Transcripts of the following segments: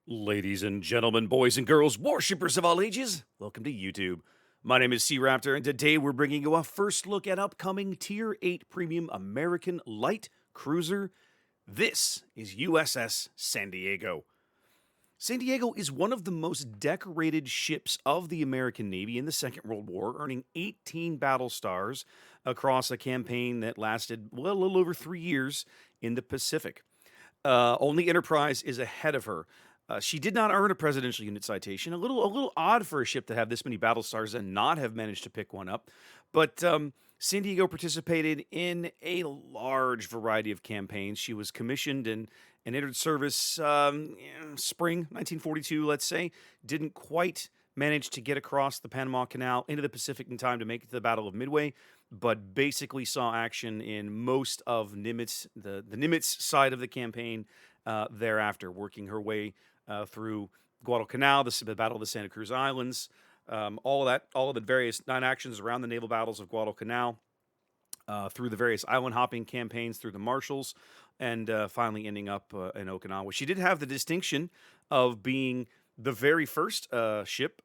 Ladies and gentlemen, boys and girls, worshippers of all ages, welcome to YouTube. My name is SeaRaptor, and today we're bringing you a first look at upcoming Tier 8 Premium American Light Cruiser. This is USS San Diego. San Diego is one of the most decorated ships of the American Navy in the Second World War, earning 18 battle stars across a campaign that lasted, well, a little over 3 years in the Pacific. Only Enterprise is ahead of her. She did not earn a presidential unit citation. A little odd for a ship to have this many battle stars and not have managed to pick one up. But San Diego participated in a large variety of campaigns. She was commissioned and entered service spring 1942, let's say. Didn't quite manage to get across the Panama Canal into the Pacific in time to make it to the Battle of Midway, but basically saw action in most of Nimitz, the Nimitz side of the campaign thereafter, working her way through Guadalcanal, the Battle of the Santa Cruz Islands, all of the various 9 actions around the naval battles of Guadalcanal, through the various island hopping campaigns through the Marshalls, and finally ending up in Okinawa. She did have the distinction of being the very first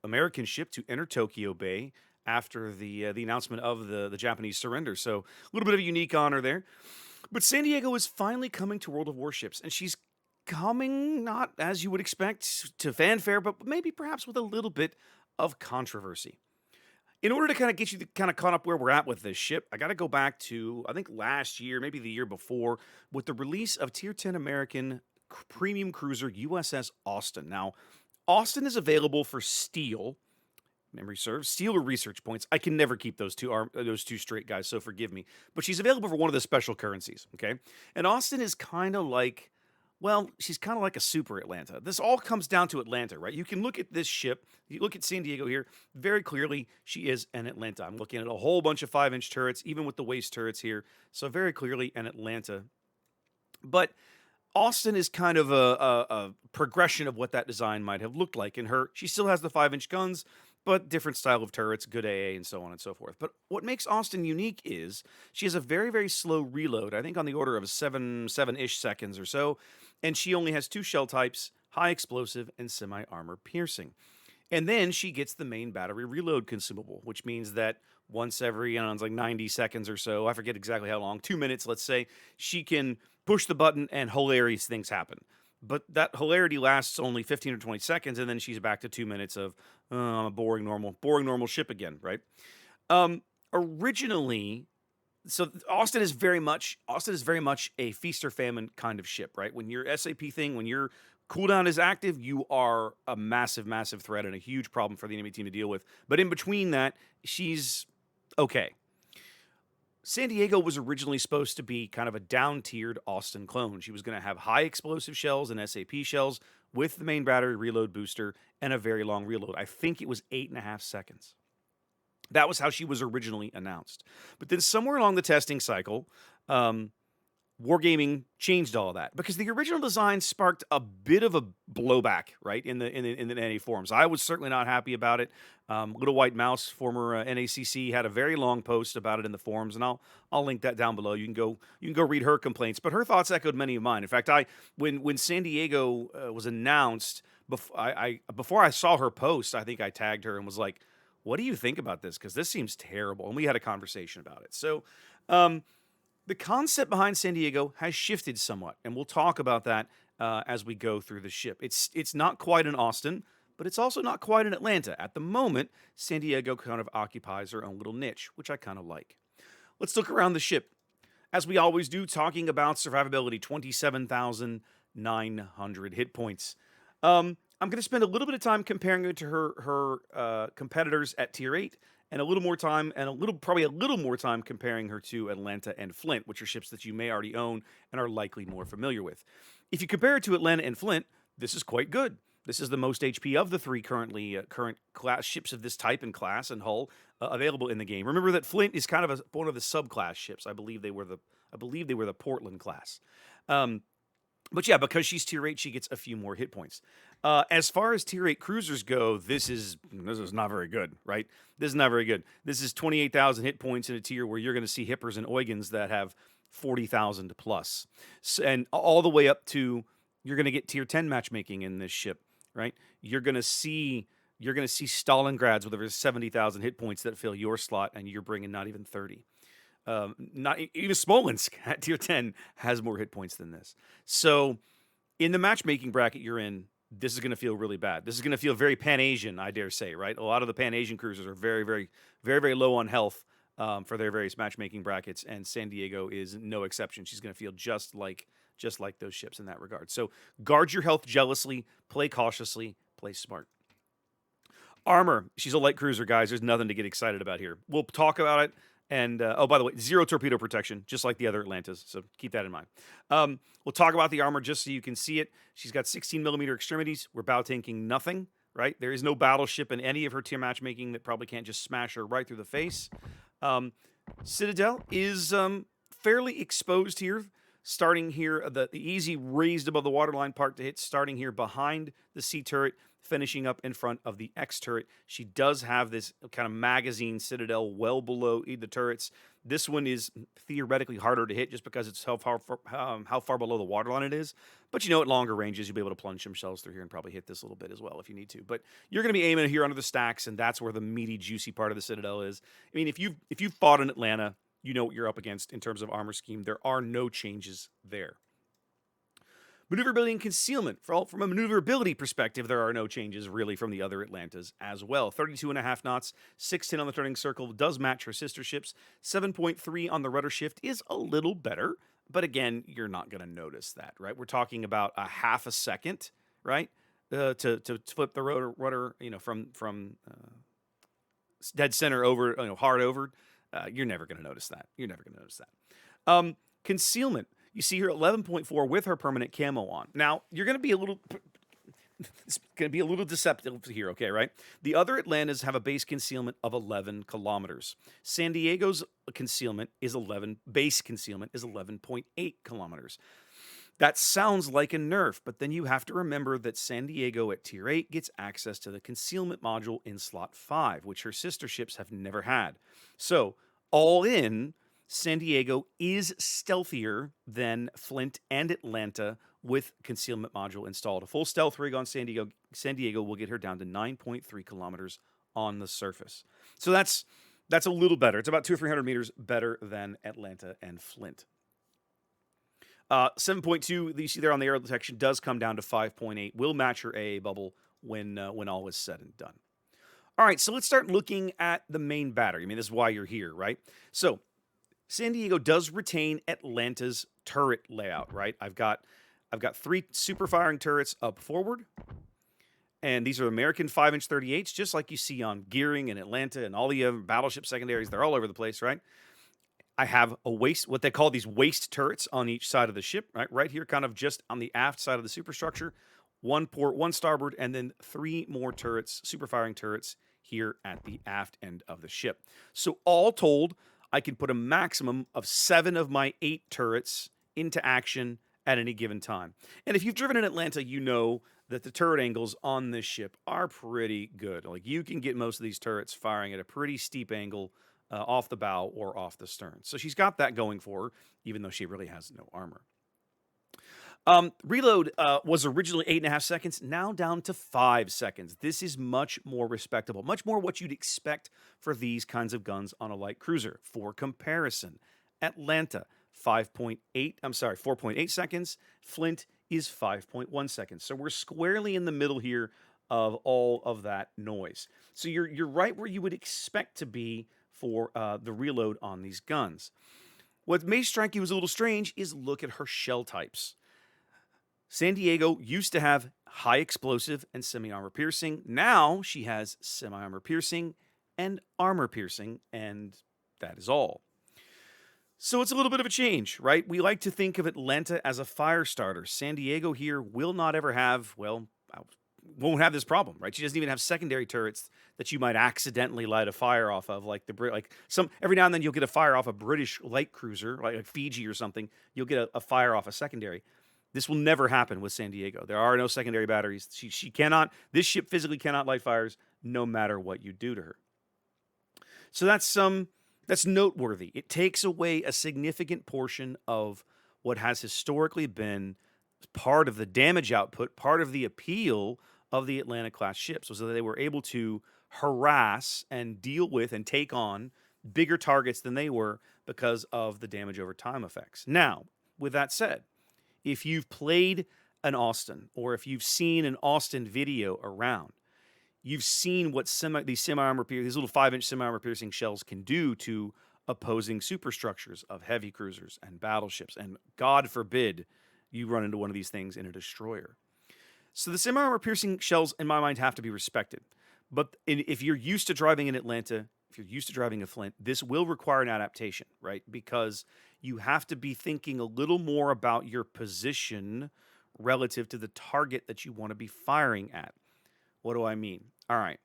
American ship to enter Tokyo Bay after the announcement of the Japanese surrender. So a little bit of a unique honor there. But San Diego is finally coming to World of Warships, and she's coming not as you would expect to fanfare, but maybe perhaps with a little bit of controversy. In order to kind of get you kind of caught up where we're at with this ship, I got to go back to, I think, last year, maybe the year before, with the release of Tier 10 American premium cruiser USS Austin. Now, Austin is available for steel, memory serves, steel or research points. I can never keep those two straight, guys, so forgive me. But she's available for one of the special currencies, okay? And Austin is kind of like, well, she's kind of like a super Atlanta. This all comes down to Atlanta, right? You can look at this ship, you look at San Diego here, very clearly she is an Atlanta. I'm looking at a whole bunch of 5-inch turrets, even with the waist turrets here. So very clearly an Atlanta. But Austin is kind of a progression of what that design might have looked like. In her, she still has the 5-inch guns, but different style of turrets, good AA, and so on and so forth. But what makes Austin unique is she has a very, very slow reload, I think on the order of seven-ish seconds or so, and she only has two shell types, high explosive and semi-armor piercing. And then she gets the main battery reload consumable, which means that once every, it's like 90 seconds or so, I forget exactly how long, 2 minutes, let's say, she can push the button and hilarious things happen. But that hilarity lasts only 15 or 20 seconds, and then she's back to 2 minutes of a boring normal ship again, right? Originally, so Austin is very much a feast or famine kind of ship, right? When your SAP thing, when your cooldown is active, you are a massive, massive threat and a huge problem for the enemy team to deal with. But in between that, she's okay. San Diego was originally supposed to be kind of a down-tiered Austin clone. She was going to have high explosive shells and SAP shells with the main battery reload booster and a very long reload. I think it was 8.5 seconds. That was how she was originally announced. But then somewhere along the testing cycle, Wargaming changed all of that because the original design sparked a bit of a blowback, right, in the NA forums. I was certainly not happy about it. Little White Mouse, former NACC, had a very long post about it in the forums, and I'll link that down below. You can go read her complaints, but her thoughts echoed many of mine. In fact, when San Diego was announced, before I saw her post, I think I tagged her and was like, "What do you think about this? Because this seems terrible." And we had a conversation about it. So. The concept behind San Diego has shifted somewhat, and we'll talk about that as we go through the ship. It's not quite an Austin, but it's also not quite an Atlanta. At the moment, San Diego kind of occupies her own little niche, which I kind of like. Let's look around the ship, as we always do, talking about survivability, 27,900 hit points. I'm going to spend a little bit of time comparing it to her competitors at Tier 8, and a little more time, probably a little more time comparing her to Atlanta and Flint, which are ships that you may already own and are likely more familiar with. If you compare it to Atlanta and Flint, this is quite good. This is the most HP of the three current class ships of this type and class and hull available in the game. Remember that Flint is kind of one of the subclass ships. I believe they were the Portland class. But yeah, because she's Tier 8, she gets a few more hit points. As far as Tier 8 cruisers go, this is not very good, right? This is not very good. This is 28,000 hit points in a tier where you're going to see Hippers and Oygons that have 40,000 plus. And all the way up to, you're going to get Tier 10 matchmaking in this ship right? You're gonna see Stalingrads with over 70,000 hit points that fill your slot, and you're bringing not even 30. Not even Smolensk at tier 10 has more hit points than this. So in the matchmaking bracket you're in, this is going to feel really bad. This is going to feel very Pan-Asian, I dare say, right? A lot of the Pan-Asian cruisers are very, very, very, very low on health for their various matchmaking brackets, and San Diego is no exception. She's going to feel just like those ships in that regard. So guard your health jealously, play cautiously, play smart. Armor. She's a light cruiser, guys. There's nothing to get excited about here. We'll talk about it. And, oh, by the way, 0 torpedo protection, just like the other Atlantas. So keep that in mind. We'll talk about the armor just so you can see it. She's got 16 millimeter extremities. We're bow tanking nothing, right? There is no battleship in any of her tier matchmaking that probably can't just smash her right through the face. Citadel is fairly exposed here. Starting here, the easy raised above the waterline part to hit, starting here behind the C turret, finishing up in front of the X turret. She does have this kind of magazine Citadel well below the turrets. This one is theoretically harder to hit just because it's how far below the waterline it is. But at longer ranges, you'll be able to plunge some shells through here and probably hit this a little bit as well if you need to. But you're going to be aiming here under the stacks, and that's where the meaty, juicy part of the Citadel is. I mean, if you've fought in Atlanta, you know what you're up against in terms of armor scheme. There are no changes there. Maneuverability and concealment. From a maneuverability perspective, there are no changes really from the other Atlantas as well. 32.5 knots, 610 on the turning circle, does match her sister ships. 7.3 on the rudder shift is a little better, but again, you're not going to notice that, right? We're talking about a half a second, right, to flip the rudder, from dead center over, hard over. You're never going to notice that. Concealment. You see her 11.4 with her permanent camo on. Now, it's going to be a little deceptive here, okay, right? The other Atlantas have a base concealment of 11 kilometers. San Diego's base concealment is 11.8 kilometers. That sounds like a nerf, but then you have to remember that San Diego at Tier 8 gets access to the concealment module in Slot 5, which her sister ships have never had. So, all in, San Diego is stealthier than Flint and Atlanta with concealment module installed. A full stealth rig on San Diego will get her down to 9.3 kilometers on the surface. So that's a little better. It's about 200 or 300 meters better than Atlanta and Flint. 7.2 that you see there on the aero detection does come down to 5.8. Will match her AA bubble when all is said and done. All right, so let's start looking at the main battery. I mean, this is why you're here, right? So San Diego does retain Atlanta's turret layout, right? I've got 3 super firing turrets up forward, and these are American 5-inch 38s, just like you see on Gearing and Atlanta and all the other battleship secondaries. They're all over the place, right? I have what they call these waist turrets on each side of the ship, right? Right here, kind of just on the aft side of the superstructure. 1 port, 1 starboard, and then 3 more turrets, super firing turrets here at the aft end of the ship. So all told, I can put a maximum of 7 of my 8 turrets into action at any given time. And if you've driven in Atlanta, you know that the turret angles on this ship are pretty good. Like, you can get most of these turrets firing at a pretty steep angle off the bow or off the stern. So she's got that going for her, even though she really has no armor. Reload was originally 8.5 seconds, now down to 5 seconds. This is much more respectable, much more what you'd expect for these kinds of guns on a light cruiser. For comparison, Atlanta, 4.8 seconds. Flint is 5.1 seconds. So we're squarely in the middle here of all of that noise. So you're right where you would expect to be for the reload on these guns. What may strike you as a little strange is look at her shell types. San Diego used to have high explosive and semi-armor piercing. Now she has semi-armor piercing and armor piercing, and that is all. So it's a little bit of a change, right? We like to think of Atlanta as a fire starter. San Diego here will not ever have, won't have this problem, right? She doesn't even have secondary turrets that you might accidentally light a fire off of, every now and then you'll get a fire off a British light cruiser, like Fiji or something. You'll get a fire off a secondary. This will never happen with San Diego. There are no secondary batteries. This ship physically cannot light fires no matter what you do to her. So that's noteworthy. It takes away a significant portion of what has historically been part of the damage output, part of the appeal of the Atlanta-class ships was that they were able to harass and deal with and take on bigger targets than they were because of the damage over time effects. Now, with that said, if you've played an Austin or if you've seen an Austin video around, you've seen what these little 5-inch semi-armor piercing shells can do to opposing superstructures of heavy cruisers and battleships. And God forbid you run into one of these things in a destroyer. So the semi-armor piercing shells, in my mind, have to be respected. But if you're used to driving in Atlanta, if you're used to driving a Flint, this will require an adaptation, right? Because you have to be thinking a little more about your position relative to the target that you want to be firing at. What do I mean? All right.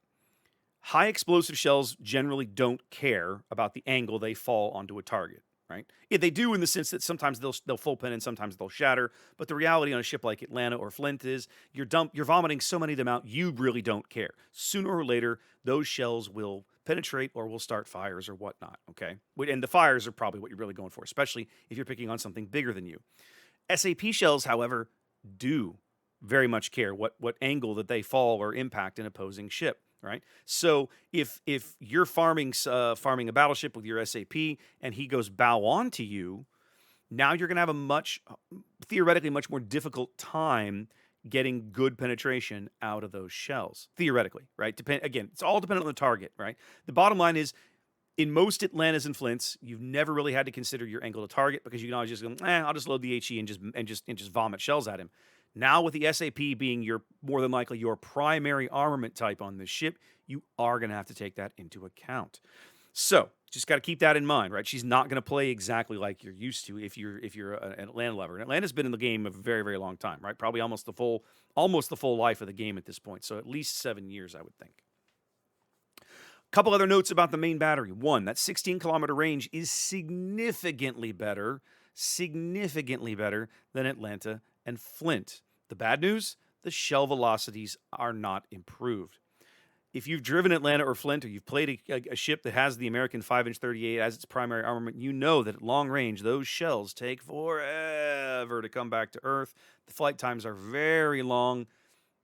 High explosive shells generally don't care about the angle they fall onto a target, right? Yeah, they do in the sense that sometimes they'll full pin and sometimes they'll shatter. But the reality on a ship like Atlanta or Flint is you're vomiting so many of them out, you really don't care. Sooner or later, those shells will penetrate or will start fires or whatnot, okay? And the fires are probably what you're really going for, especially if you're picking on something bigger than you. SAP shells, however, do very much care what angle that they fall or impact an opposing ship. Right. So if you're farming a battleship with your SAP and he goes bow on to you, now you're going to have a theoretically much more difficult time getting good penetration out of those shells. Theoretically, right? Again, it's all dependent on the target, right? The bottom line is, in most Atlantas and Flints, you've never really had to consider your angle to target because you can always just go, I'll just load the HE and just vomit shells at him. Now, with the SAP being more than likely your primary armament type on this ship, you are going to have to take that into account. So, just got to keep that in mind, right? She's not going to play exactly like you're used to if you're an Atlanta lover. And Atlanta's been in the game a very, very long time, right? Probably almost the full life of the game at this point. So at least 7 years, I would think. A couple other notes about the main battery. One, that 16-kilometer range is significantly better than Atlanta and Flint. The bad news, the shell velocities are not improved. If you've driven Atlanta or Flint, or you've played a ship that has the American 5-inch 38 as its primary armament, you know that at long range, those shells take forever to come back to Earth. The flight times are very long.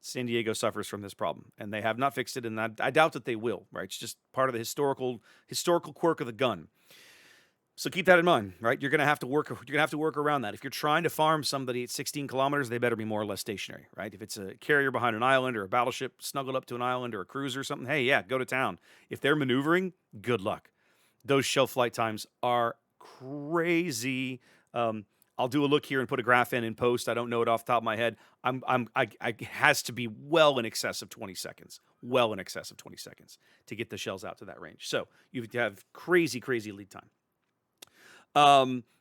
San Diego suffers from this problem, and they have not fixed it, and I doubt that they will, right? It's just part of the historical quirk of the gun. So keep that in mind, right? You're gonna have to work around that. If you're trying to farm somebody at 16 kilometers, they better be more or less stationary, right? If it's a carrier behind an island or a battleship snuggled up to an island or a cruiser or something, hey, yeah, go to town. If they're maneuvering, good luck. Those shell flight times are crazy. I'll do a look here and put a graph in post. I don't know it off the top of my head. It has to be well in excess of 20 seconds. Well in excess of 20 seconds to get the shells out to that range. So you have crazy lead time.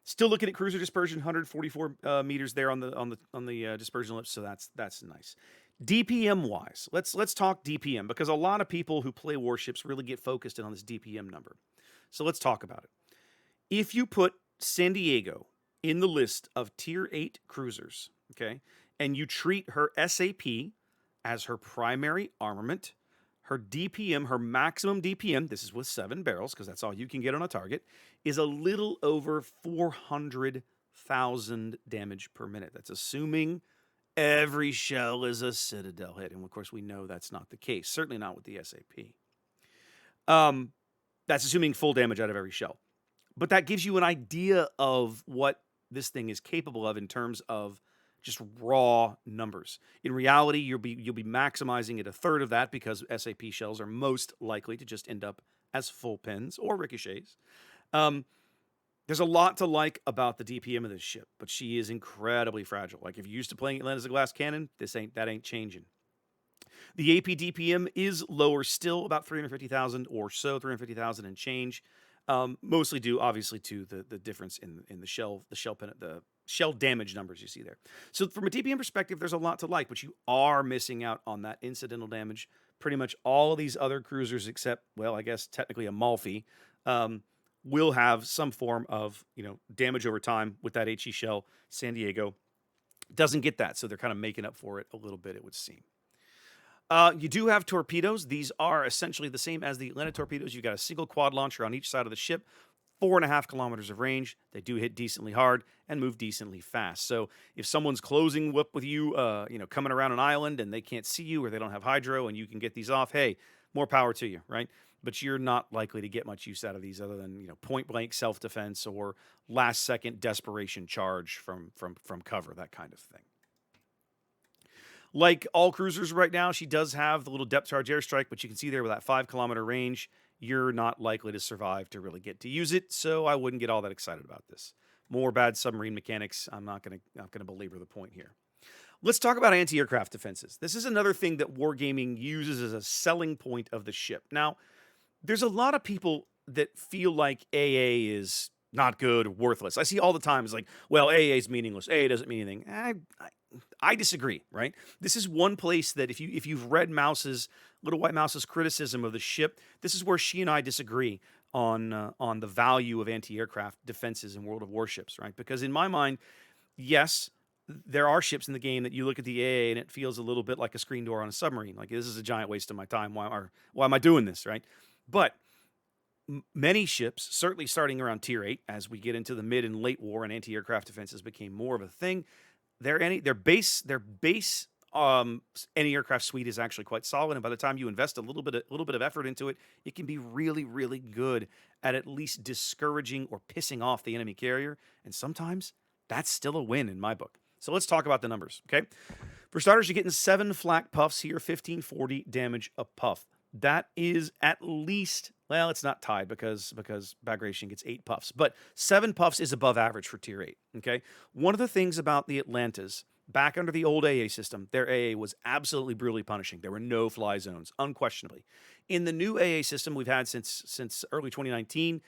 Still looking at cruiser dispersion, 144 meters there on the dispersion ellipse, so that's nice. DPM wise, let's talk DPM because a lot of people who play warships really get focused in on this DPM number. So let's talk about it. If you put San Diego in the list of Tier 8 cruisers, okay, and you treat her SAP as her primary armament, her DPM, her maximum DPM, this is with 7 barrels because that's all you can get on a target, is a little over 400,000 damage per minute. That's assuming every shell is a Citadel hit. And of course, we know that's not the case. Certainly not with the SAP. That's assuming full damage out of every shell. But that gives you an idea of what this thing is capable of in terms of just raw numbers. In reality, you'll be maximizing at a third of that because SAP shells are most likely to just end up as full pins or ricochets. There's a lot to like about the DPM of this ship, but she is incredibly fragile. Like if you're used to playing Atlanta as a glass cannon, that ain't changing. The AP DPM is lower still, about 350,000 or so, 350,000 and change. Mostly due, obviously, to the difference in the shell damage numbers you see there. So from a DPM perspective, there's a lot to like, but you are missing out on that incidental damage. Pretty much all of these other cruisers, except, well, I guess technically a Malfi, will have some form of damage over time with that HE shell. San Diego doesn't get that, so they're kind of making up for it a little bit, it would seem. You do have torpedoes. These are essentially the same as the Atlanta torpedoes. You've got a single quad launcher on each side of the ship. 4.5 kilometers of range. They do hit decently hard and move decently fast. So if someone's closing whip with you, coming around an island and they can't see you or they don't have hydro and you can get these off, hey, more power to you, right? But you're not likely to get much use out of these other than point blank self defense or last second desperation charge from cover, that kind of thing. Like all cruisers right now, she does have the little depth charge airstrike, but you can see there with that 5-kilometer range, you're not likely to survive to really get to use it, so I wouldn't get all that excited about this. More bad submarine mechanics. I'm not gonna belabor the point here. Let's talk about anti-aircraft defenses. This is another thing that Wargaming uses as a selling point of the ship. Now, there's a lot of people that feel like AA is not good, worthless. I see all the time, it's like, well, AA is meaningless. AA doesn't mean anything. I disagree, right? This is one place that if you've read Little White Mouse's criticism of the ship, this is where she and I disagree on the value of anti-aircraft defenses in World of Warships, right? Because in my mind, yes, there are ships in the game that you look at the AA and it feels a little bit like a screen door on a submarine. Like, this is a giant waste of my time. Why am I doing this, right? But many ships, certainly starting around Tier 8, as we get into the mid and late war and anti-aircraft defenses became more of a thing, their base anti-aircraft suite is actually quite solid, and by the time you invest a little bit of effort into it, it can be really, really good at least discouraging or pissing off the enemy carrier, and sometimes that's still a win in my book. So let's talk about the numbers, okay? For starters, you're getting 7 flak puffs here, 1540 damage a puff. That is at least, well, it's not tied because Bagration gets 8 puffs, but 7 puffs is above average for Tier 8, okay? One of the things about the Atlantas, back under the old AA system, their AA was absolutely brutally punishing. There were no fly zones, unquestionably. In the new AA system we've had since early 2019,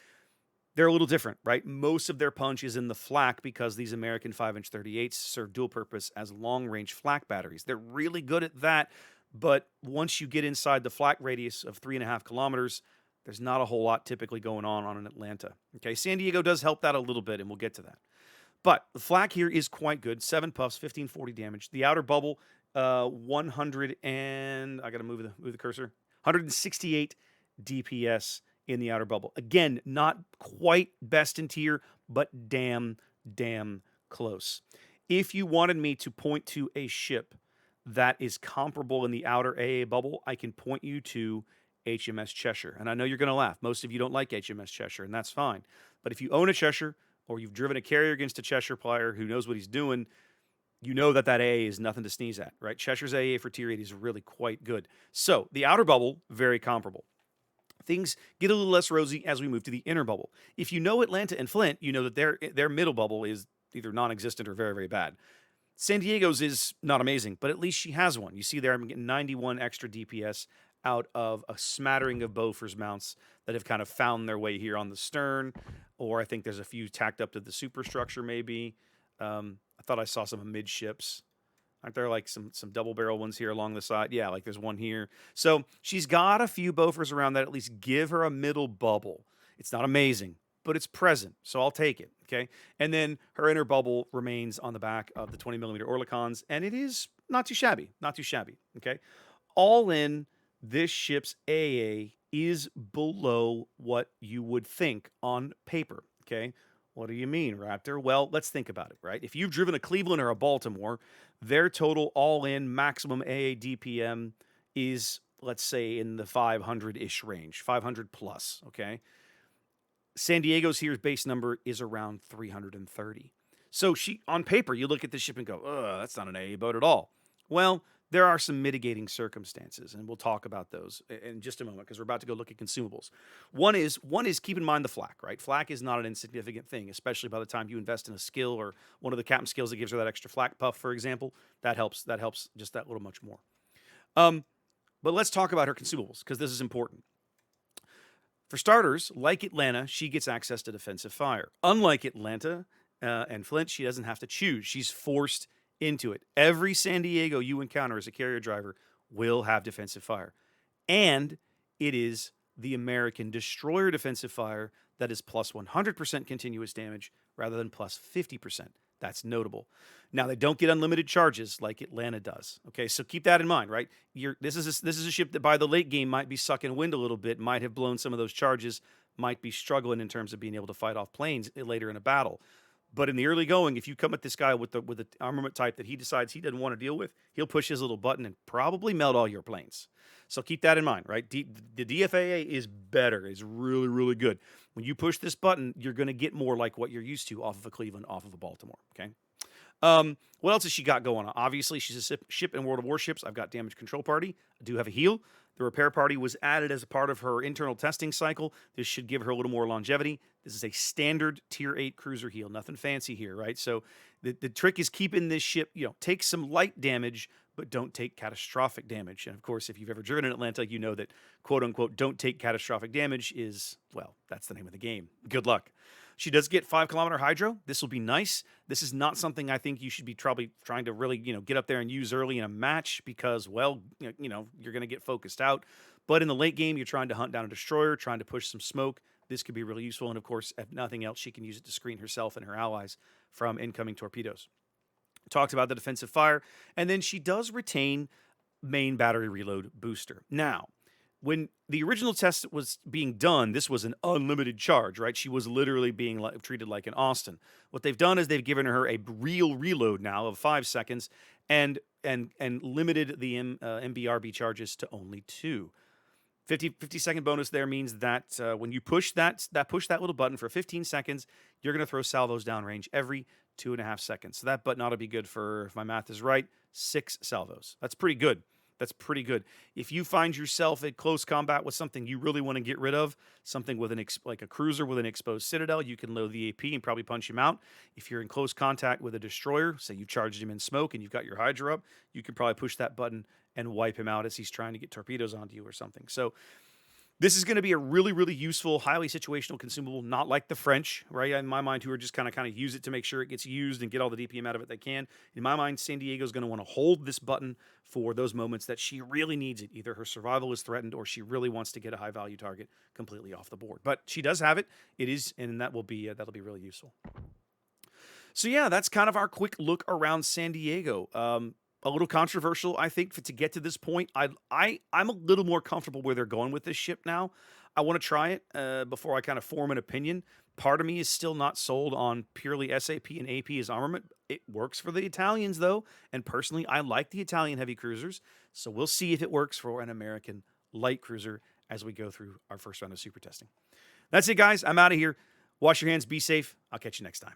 they're a little different, right? Most of their punch is in the flak because these American 5-inch 38s serve dual purpose as long-range flak batteries. They're really good at that, but once you get inside the flak radius of 3.5 kilometers, there's not a whole lot typically going on an Atlanta. Okay, San Diego does help that a little bit, and we'll get to that. But the flak here is quite good. 7 puffs, 1540 damage. The outer bubble, 100 and I got to move the cursor. 168 DPS in the outer bubble. Again, not quite best in tier, but damn close. If you wanted me to point to a ship that is comparable in the outer AA bubble, I can point you to HMS Cheshire. And I know you're going to laugh. Most of you don't like HMS Cheshire, and that's fine. But if you own a Cheshire or you've driven a carrier against a Cheshire player who knows what he's doing, you know that AA is nothing to sneeze at, right? Cheshire's AA for Tier 8 is really quite good. So the outer bubble, very comparable. Things get a little less rosy as we move to the inner bubble. If you know Atlanta and Flint, you know that their middle bubble is either non-existent or very, very bad. San Diego's is not amazing, but at least she has one. You see there, I'm getting 91 extra DPS out of a smattering of Bofors mounts that have kind of found their way here on the stern, or I think there's a few tacked up to the superstructure maybe. I thought I saw some amidships. Aren't there like some double barrel ones here along the side? Yeah, like there's one here. So she's got a few Bofors around that at least give her a middle bubble. It's not amazing, but it's present, so I'll take it, okay? And then her inner bubble remains on the back of the 20mm Oerlikons, and it is not too shabby, okay? All in, this ship's AA is below what you would think on paper, okay? What do you mean, Raptor? Well, let's think about it, right? If you've driven a Cleveland or a Baltimore, their total all-in maximum AA DPM is, let's say, in the 500-ish range, 500 plus, okay? San Diego's here's base number is around 330. So on paper, you look at this ship and go, ugh, that's not an AA boat at all. Well, there are some mitigating circumstances, and we'll talk about those in just a moment because we're about to go look at consumables. One is keep in mind the flak, right? Flak is not an insignificant thing, especially by the time you invest in a skill or one of the captain skills that gives her that extra flak puff, for example. That helps just that little much more. But let's talk about her consumables because this is important. For starters, like Atlanta, she gets access to defensive fire. Unlike Atlanta and Flint, she doesn't have to choose. She's forced into it. Every San Diego you encounter as a carrier driver will have defensive fire. And it is the American destroyer defensive fire that is plus 100% continuous damage rather than plus 50%. That's notable. Now, they don't get unlimited charges like Atlanta does. Okay, so keep that in mind, right? This is a ship that by the late game might be sucking wind a little bit, might have blown some of those charges, might be struggling in terms of being able to fight off planes later in a battle. But in the early going, if you come at this guy with the armament type that he decides he doesn't want to deal with, he'll push his little button and probably melt all your planes. So keep that in mind, right? The DFAA is better, is really, really good. When you push this button, you're going to get more like what you're used to off of a Cleveland, off of a Baltimore, okay? What else has she got going on? Obviously, she's a ship in World of Warships. I've got Damage Control Party. I do have a heal. The Repair Party was added as a part of her internal testing cycle. This should give her a little more longevity. This is a standard Tier 8 cruiser heal. Nothing fancy here, right? So the trick is keeping this ship, take some light damage, but don't take catastrophic damage. And of course, if you've ever driven in Atlanta, you know that quote unquote don't take catastrophic damage is, well, that's the name of the game. Good luck. She does get 5-kilometer hydro. This will be nice. This is not something I think you should be probably trying to really, get up there and use early in a match because, well, you're going to get focused out. But in the late game, you're trying to hunt down a destroyer, trying to push some smoke. This could be really useful. And of course, if nothing else, she can use it to screen herself and her allies from incoming torpedoes. Talked about the defensive fire. And then she does retain main battery reload booster. Now, when the original test was being done, this was an unlimited charge, right? She was literally being treated like an Austin. What they've done is they've given her a real reload now of 5 seconds and limited the MBRB charges to only 2. 50-second bonus there means that when you push that little button for 15 seconds, you're going to throw salvos downrange every 2.5 seconds. So that button ought to be good for, if my math is right, 6 salvos. That's pretty good. That's pretty good. If you find yourself at close combat with something you really want to get rid of, something with like a cruiser with an exposed citadel, you can load the AP and probably punch him out. If you're in close contact with a destroyer, say you charged him in smoke and you've got your Hydra up, you can probably push that button and wipe him out as he's trying to get torpedoes onto you or something. So this is going to be a really, really useful, highly situational consumable, not like the French, right? In my mind, who are just kind of use it to make sure it gets used and get all the DPM out of it they can. In my mind, San Diego is going to want to hold this button for those moments that she really needs it. Either her survival is threatened or she really wants to get a high-value target completely off the board. But she does have it. It is, and that'll be really useful. So yeah, that's kind of our quick look around San Diego. A little controversial, I think, to get to this point. I'm a little more comfortable where they're going with this ship now. I want to try it before I kind of form an opinion. Part of me is still not sold on purely SAP and AP as armament. It works for the Italians, though, and personally, I like the Italian heavy cruisers, so we'll see if it works for an American light cruiser as we go through our first round of super testing. That's it, guys. I'm out of here. Wash your hands. Be safe. I'll catch you next time.